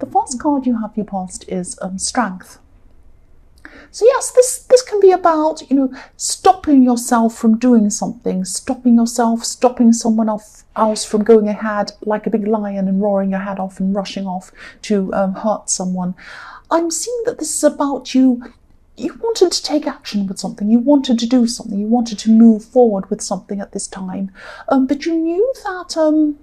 The first card you have for your past is Strength. So yes, this can be about, stopping yourself from doing something, stopping someone else from going ahead like a big lion and roaring your head off and rushing off to hurt someone. I'm seeing that this is about you wanted to take action with something, you wanted to do something, you wanted to move forward with something at this time, but you knew that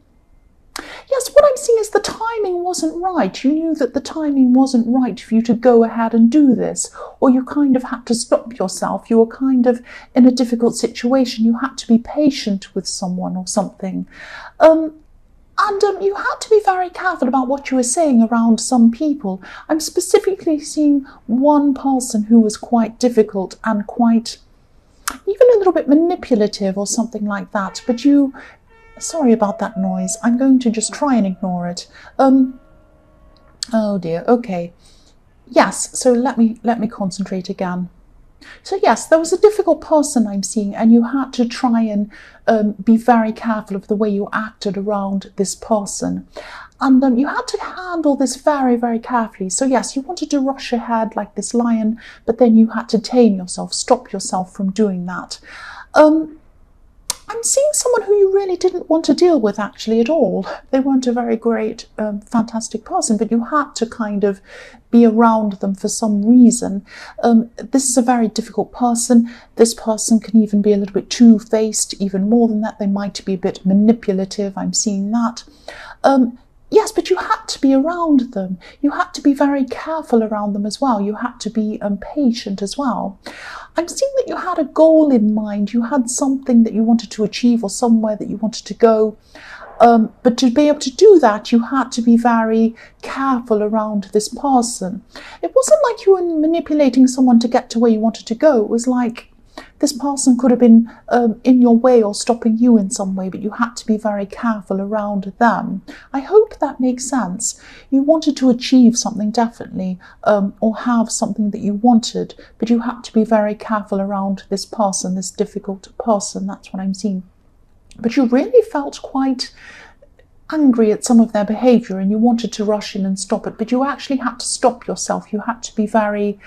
yes, what I'm seeing is the timing wasn't right. You knew that the timing wasn't right for you to go ahead and do this, or you kind of had to stop yourself. You were kind of in a difficult situation. You had to be patient with someone or something. And you had to be very careful about what you were saying around some people. I'm specifically seeing one person who was quite difficult and quite, even a little bit manipulative or something like that. But sorry about that noise. I'm going to just try and ignore it. Oh dear. Okay. Yes. So let me concentrate again. So yes, there was a difficult person I'm seeing, and you had to try and be very careful of the way you acted around this person. And you had to handle this very, very carefully. So yes, you wanted to rush ahead like this lion, but then you had to tame yourself, stop yourself from doing that. I'm seeing someone who you really didn't want to deal with actually at all. They weren't a very great, fantastic person, but you had to kind of be around them for some reason. This is a very difficult person. This person can even be a little bit two-faced, even more than that. They might be a bit manipulative. I'm seeing that. Yes, but you had to be around them. You had to be very careful around them as well. You had to be patient as well. I'm seeing that you had a goal in mind. You had something that you wanted to achieve or somewhere that you wanted to go. But to be able to do that, you had to be very careful around this person. It wasn't like you were manipulating someone to get to where you wanted to go. It was like this person could have been in your way or stopping you in some way, but you had to be very careful around them. I hope that makes sense. You wanted to achieve something definitely, or have something that you wanted, but you had to be very careful around this person, this difficult person. That's what I'm seeing. But you really felt quite angry at some of their behaviour, and you wanted to rush in and stop it, but you actually had to stop yourself. You had to be very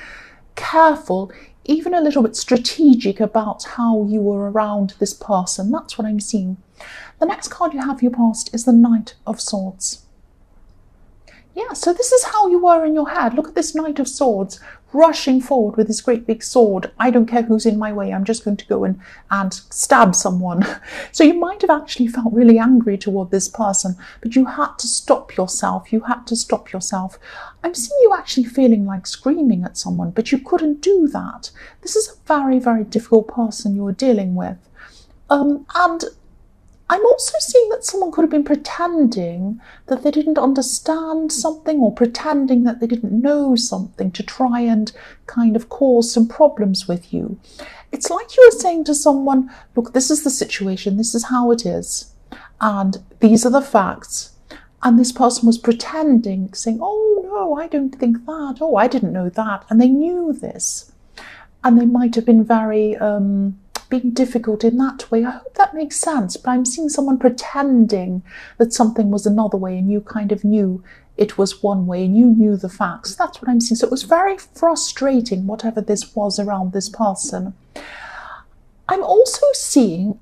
careful, even a little bit strategic about how you were around this person. That's what I'm seeing. The next card you have for your past is the Knight of Swords. Yeah, so this is how you were in your head. Look at this Knight of Swords rushing forward with his great big sword. I don't care who's in my way. I'm just going to go and stab someone. So you might have actually felt really angry toward this person, but you had to stop yourself. You had to stop yourself. I'm seeing you actually feeling like screaming at someone, but you couldn't do that. This is a very, very difficult person you were dealing with. And I'm also seeing that someone could have been pretending that they didn't understand something, or pretending that they didn't know something to try and kind of cause some problems with you. It's like you were saying to someone, look, this is the situation, this is how it is, and these are the facts. And this person was pretending, saying, oh no, I don't think that, oh, I didn't know that. And they knew this. And they might have been very being difficult in that way. I hope that makes sense, but I'm seeing someone pretending that something was another way, and you kind of knew it was one way, and you knew the facts. That's what I'm seeing. So it was very frustrating, whatever this was around this person. I'm also seeing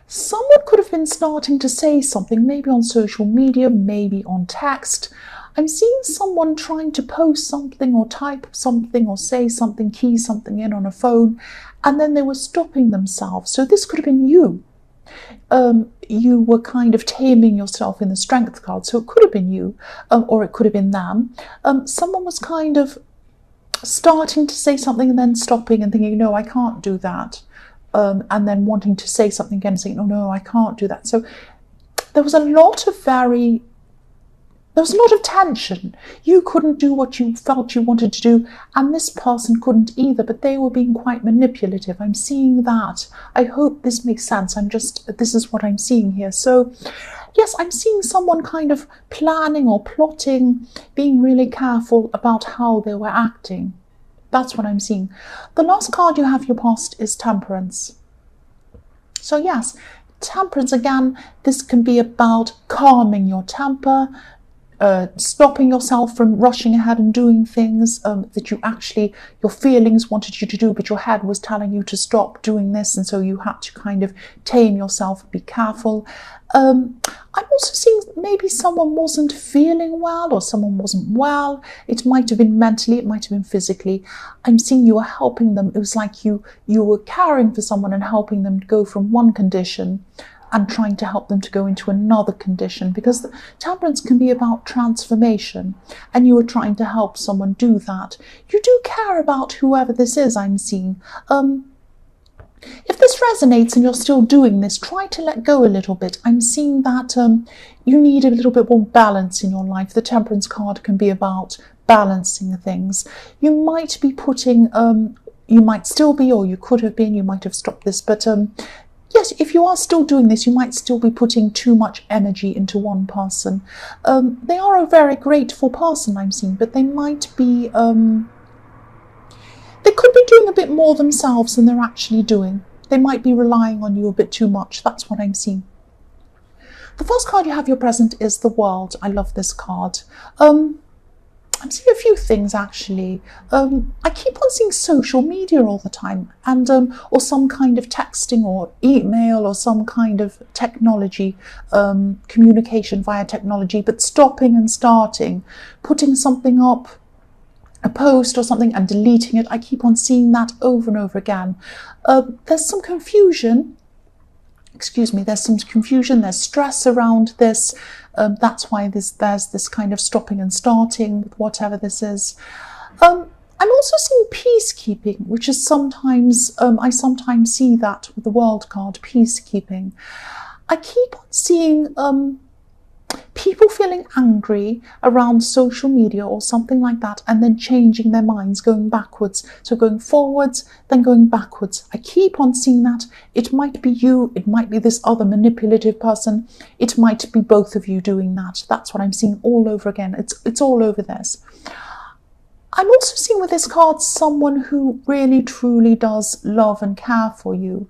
someone could have been starting to say something, maybe on social media, maybe on text. I'm seeing someone trying to post something or type something or say something, key something in on a phone, and then they were stopping themselves. So this could have been you. You were kind of taming yourself in the Strength card, so it could have been you, or it could have been them. Someone was kind of starting to say something and then stopping and thinking, no, I can't do that. And then wanting to say something again, saying, oh no, I can't do that. So there was a lot of tension. You couldn't do what you felt you wanted to do, and this person couldn't either, but they were being quite manipulative. I'm seeing that. I hope this makes sense. This is what I'm seeing here. So yes, I'm seeing someone kind of planning or plotting, being really careful about how they were acting. That's what I'm seeing. The last card you have your past is Temperance. So yes, Temperance, again, this can be about calming your temper, stopping yourself from rushing ahead and doing things that you actually, your feelings wanted you to do, but your head was telling you to stop doing this, and so you had to kind of tame yourself, be careful. I'm also seeing maybe someone wasn't feeling well, or someone wasn't well. It might have been mentally, it might have been physically. I'm seeing you were helping them. It was like you were caring for someone and helping them to go from one condition and trying to help them to go into another condition, because the temperance can be about transformation, and you are trying to help someone do that. You do care about whoever this is, I'm seeing. If this resonates and you're still doing this, try to let go a little bit. I'm seeing that you need a little bit more balance in your life. The temperance card can be about balancing things. You might be putting, you might still be, or you could have been, you might have stopped this, but yes, if you are still doing this, you might still be putting too much energy into one person. They are a very grateful person, I'm seeing, but they might be, they could be doing a bit more themselves than they're actually doing. They might be relying on you a bit too much. That's what I'm seeing. The first card you have your present is the World. I love this card. I'm seeing a few things actually. I keep on seeing social media all the time, and or some kind of texting or email or some kind of technology, communication via technology, but stopping and starting, putting something up, a post or something, and deleting it. I keep on seeing that over and over again. There's some confusion. Excuse me, there's some confusion, there's stress around this. That's why there's this kind of stopping and starting with whatever this is. I'm also seeing peacekeeping, which is sometimes, I sometimes see that with the World card, peacekeeping. I keep on seeing people feeling angry around social media or something like that, and then changing their minds, going backwards. So going forwards, then going backwards. I keep on seeing that. It might be you, it might be this other manipulative person, it might be both of you doing that. That's what I'm seeing all over again. It's all over this. I'm also seeing with this card someone who really truly does love and care for you.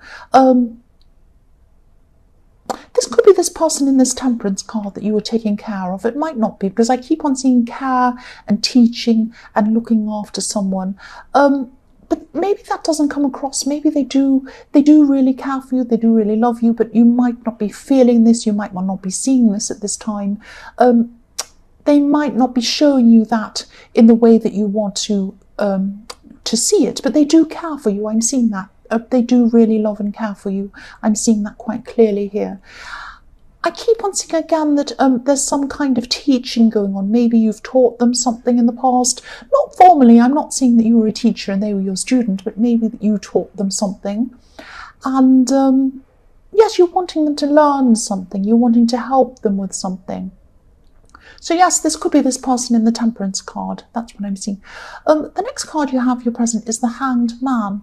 This could be this person in this temperance card that you were taking care of. It might not be, because I keep on seeing care and teaching and looking after someone. But maybe that doesn't come across. Maybe they do really care for you, they do really love you, but you might not be feeling this, you might not be seeing this at this time. They might not be showing you that in the way that you want to see it, but they do care for you. I'm seeing that. They do really love and care for you. I'm seeing that quite clearly here. I keep on seeing again that there's some kind of teaching going on. Maybe you've taught them something in the past. Not formally, I'm not saying that you were a teacher and they were your student, but maybe that you taught them something. And yes, you're wanting them to learn something. You're wanting to help them with something. So yes, this could be this person in the temperance card. That's what I'm seeing. The next card you have your present is the Hanged Man.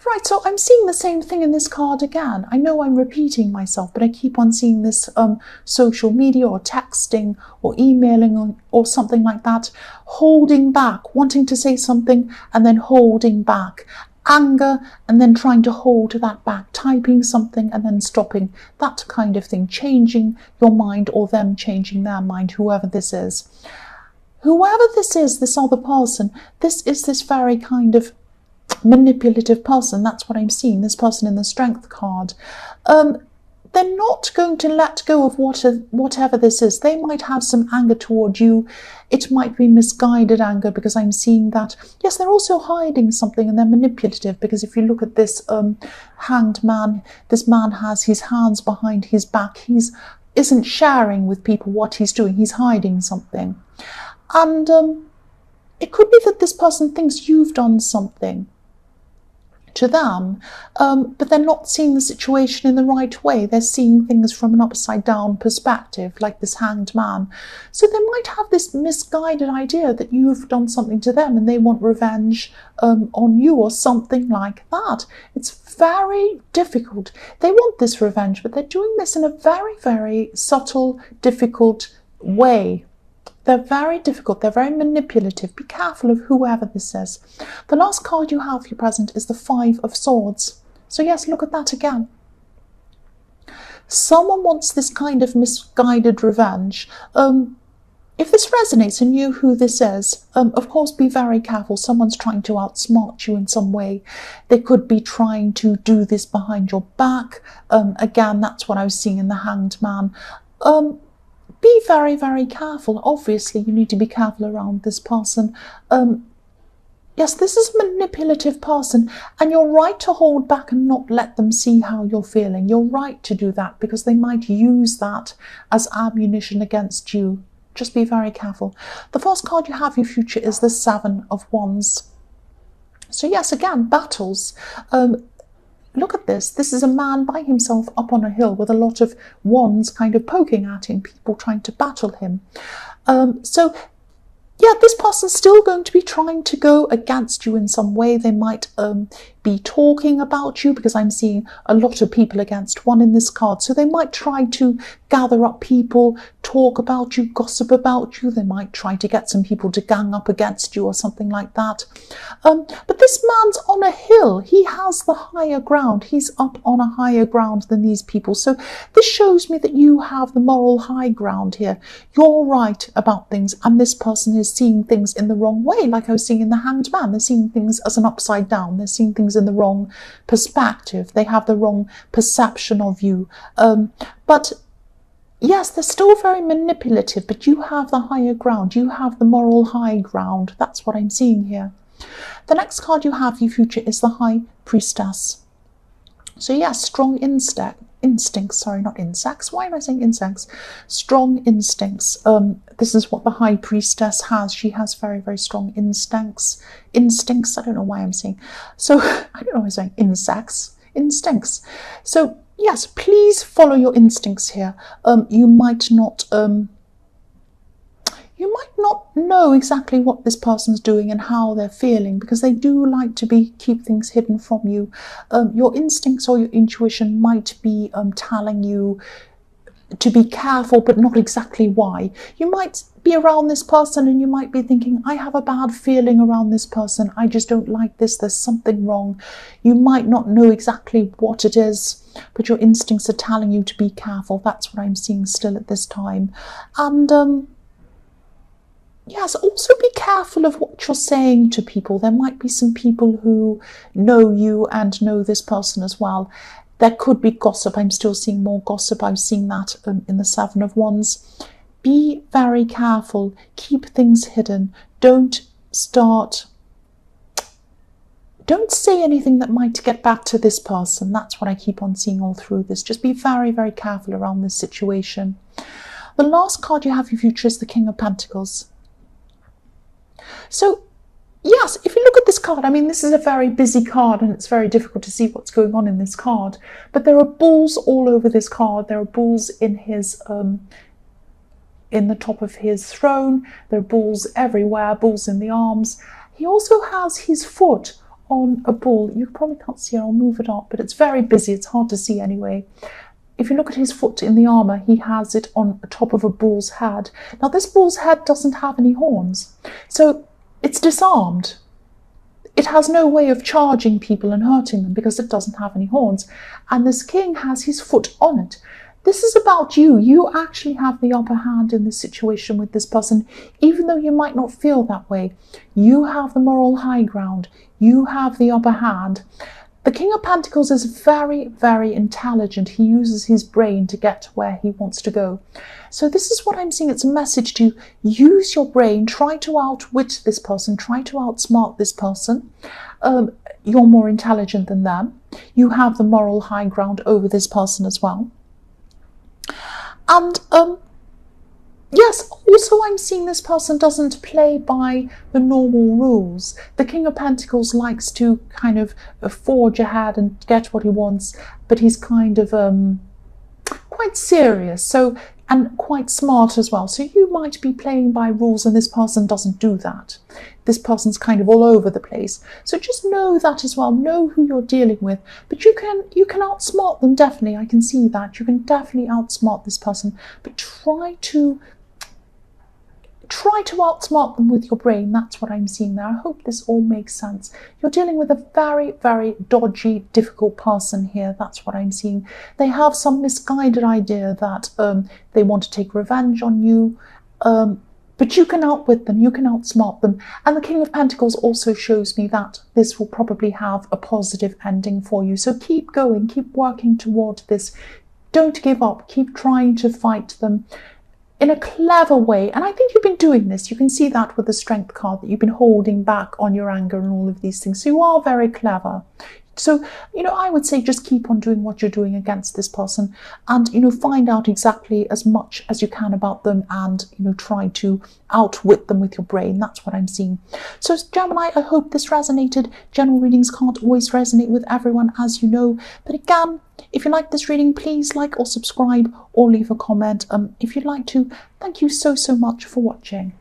Right, so I'm seeing the same thing in this card again. I know I'm repeating myself, but I keep on seeing this social media or texting or emailing or something like that, holding back, wanting to say something and then holding back. Anger and then trying to hold that back, typing something and then stopping, that kind of thing, changing your mind or them changing their mind, whoever this is. Whoever this is, this other person, this is this very kind of manipulative person. That's what I'm seeing, this person in the Strength card. They're not going to let go of whatever this is. They might have some anger toward you. It might be misguided anger, because I'm seeing that, yes, they're also hiding something and they're manipulative, because if you look at this hanged man, this man has his hands behind his back. He isn't sharing with people what he's doing. He's hiding something. And it could be that this person thinks you've done something to them, but they're not seeing the situation in the right way. They're seeing things from an upside down perspective, like this hanged man. So they might have this misguided idea that you've done something to them and they want revenge on you or something like that. It's very difficult. They want this revenge, but they're doing this in a very, very subtle, difficult way. They're very difficult, they're very manipulative. Be careful of whoever this is. The last card you have for your present is the Five of Swords. So yes, look at that again. Someone wants this kind of misguided revenge. If this resonates and you know who this is, of course, be very careful. Someone's trying to outsmart you in some way. They could be trying to do this behind your back. Again, that's what I was seeing in the Hanged Man. Be very, very careful. Obviously, you need to be careful around this person. Yes, this is a manipulative person, and you're right to hold back and not let them see how you're feeling. You're right to do that because they might use that as ammunition against you. Just be very careful. The first card you have in your future is the Seven of Wands. So yes, again, battles. Look at this. This is a man by himself up on a hill with a lot of wands kind of poking at him, people trying to battle him. So yeah, this person's still going to be trying to go against you in some way. They might be talking about you, because I'm seeing a lot of people against one in this card. So they might try to gather up people, talk about you, gossip about you. They might try to get some people to gang up against you or something like that. But this man's on a hill. He has the higher ground. He's up on a higher ground than these people. So this shows me that you have the moral high ground here. You're right about things, and this person is seeing things in the wrong way, like I was seeing in the Hanged Man. They're seeing things as an upside down. They're seeing things in the wrong perspective. They have the wrong perception of you. But yes, they're still very manipulative, but you have the higher ground. You have the moral high ground. That's what I'm seeing here. The next card you have in your future is the High Priestess. So yes, strong instincts, sorry, not insects. Why am I saying insects? Strong instincts. This is what the High Priestess has. She has very, very strong instincts. Instincts, I don't know why I'm saying. So, I don't know why I'm saying insects. Instincts. So, yes, please follow your instincts here. You might not know exactly what this person's doing and how they're feeling, because they do like to keep things hidden from you. Your instincts or your intuition might be telling you to be careful, but not exactly why. You might be around this person and you might be thinking, I have a bad feeling around this person. I just don't like this. There's something wrong. You might not know exactly what it is, but your instincts are telling you to be careful. That's what I'm seeing still at this time. And yes, also be careful of what you're saying to people. There might be some people who know you and know this person as well. There could be gossip. I'm still seeing more gossip. I'm seeing that in the Seven of Wands. Be very careful. Keep things hidden. Don't say anything that might get back to this person. That's what I keep on seeing all through this. Just be very, very careful around this situation. The last card you have in your future is the King of Pentacles. So, yes, if you look at this card, I mean, this is a very busy card and it's very difficult to see what's going on in this card. But there are bulls all over this card. There are bulls in his, in the top of his throne. There are bulls everywhere, bulls in the arms. He also has his foot on a bull. You probably can't see it. I'll move it up, but it's very busy. It's hard to see anyway. If you look at his foot in the armour, he has it on the top of a bull's head. Now, this bull's head doesn't have any horns, so it's disarmed. It has no way of charging people and hurting them because it doesn't have any horns. And this king has his foot on it. This is about you. You actually have the upper hand in this situation with this person, even though you might not feel that way. You have the moral high ground. You have the upper hand. The King of Pentacles is very, very intelligent. He uses his brain to get to where he wants to go. So this is what I'm seeing. It's a message to use your brain. Try to outwit this person. Try to outsmart this person. You're more intelligent than them. You have the moral high ground over this person as well. And yes, also I'm seeing this person doesn't play by the normal rules. The King of Pentacles likes to kind of forge ahead and get what he wants, but he's kind of quite serious, and quite smart as well. So you might be playing by rules and this person doesn't do that. This person's kind of all over the place. So just know that as well. Know who you're dealing with. But you can outsmart them, definitely. I can see that. You can definitely outsmart this person. But try to try to outsmart them with your brain. That's what I'm seeing there. I hope this all makes sense. You're dealing with a very, very dodgy, difficult person here. That's what I'm seeing. They have some misguided idea that they want to take revenge on you. But you can outwit them, you can outsmart them. And the King of Pentacles also shows me that this will probably have a positive ending for you. So keep going, keep working toward this. Don't give up, keep trying to fight them in a clever way. And I think you've been doing this. You can see that with the Strength card, that you've been holding back on your anger and all of these things. So you are very clever. So, I would say just keep on doing what you're doing against this person and, find out exactly as much as you can about them and, try to outwit them with your brain. That's what I'm seeing. So, Gemini, I hope this resonated. General readings can't always resonate with everyone, as you know. But again, if you like this reading, please like or subscribe or leave a comment if you'd like to. Thank you so, so much for watching.